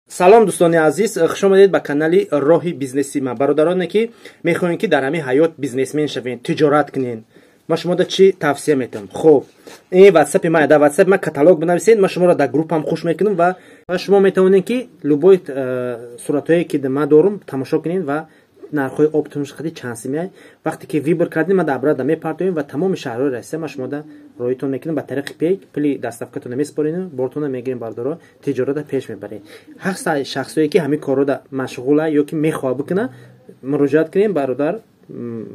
салом дӯстони азиз, хуш омадед ба канали роҳи бизнеси ма. бародароне ки мехоҳем ки дар ҳамин ҳаёт бизнесмен шавед, тиҷорат кунед, ма шуморо чӣ тавсия метавам? хуб, ин ватсапи ма, дар ватсапи ма каталог бинависед, ма шуморо дар группам хуш мекунам ва шумо метавонед ки любой суратҳое ки ма дорам тамошо кунед ва нархҳои оптимумш хади чанд симияй вақте ки вибр кардем ма дар брада мепартоем ва тамоми шаҳрҳои Россия ма шумода роҳитон мекунем ба тариқи пейк, пули дастафкатон меспорем, бортон мегирем бардоро тиҷората пеш мебарем. ҳар шахсое ки ҳамин корро машғула ё ки мехоҳад бикуна муроҷиат кунем бародар.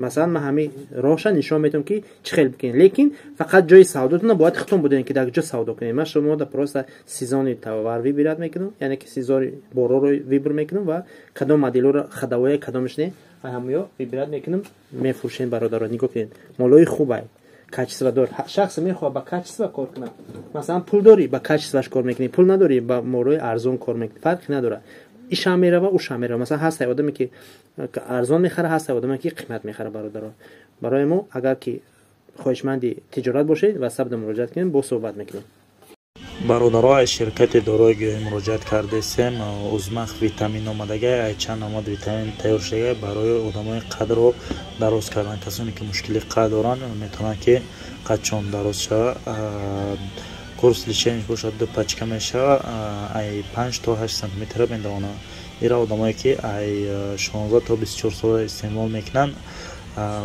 Масалан ма ҳамин роҳша нишон метавам ки чӣ хел бикунем, лекин фақат ҷои савдотона бояд хитон будем ки дар ҷо савдо кунем. Ма шумода просто сезони товар вибират мекунам, яъне ки сезони бороро вибр мекунам ва кадом моделҳоро хадавоя кадомаш не ҳамё вибират мекунам, мефурӯшем бародаро. нигоҳ кунед, молҳои хубай, качестводор. шахс мехоҳад ба качество кор кунад. Масалан пул дорӣ, ба качествоаш кор мекунӣ, пул надорӣ, ба молҳои арзон кор мекунӣ, фарқи надорад. ишам мерава, ушам мерава. Масалан ҳастай одаме ки арзон мехара, ҳастай одаме ки қимат мехара. бародаро, барои мо агар ки хоҳишманди тиҷорат бошед ва сабда муроҷиат кунед, бо суҳбат мекунем. бародаро аз ширкати дорои гиёҳӣ муроҷиат кардесем. узмах витамин омадагай, айчан омад витамин тайёр шудагай барои одамои қадро дароз кардан. касоне ки мушкили қад доранд метавонанд ки қадшон дароз шавад. курс лишенаш бошад 2 пачка мешавад, ай 5 то 8 сантиметр медавонад. ира одамое ки ай 16 то 24 сола истеъмол мекунанд.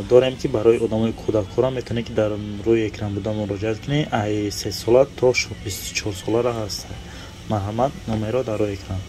дорем ки барои одамои кӯдакора метавонед ки дар рӯи экран буда муроҷиат кунед. ай 3 сола то 24 солара ҳаст. марҳамат, номерро дар рӯи экран.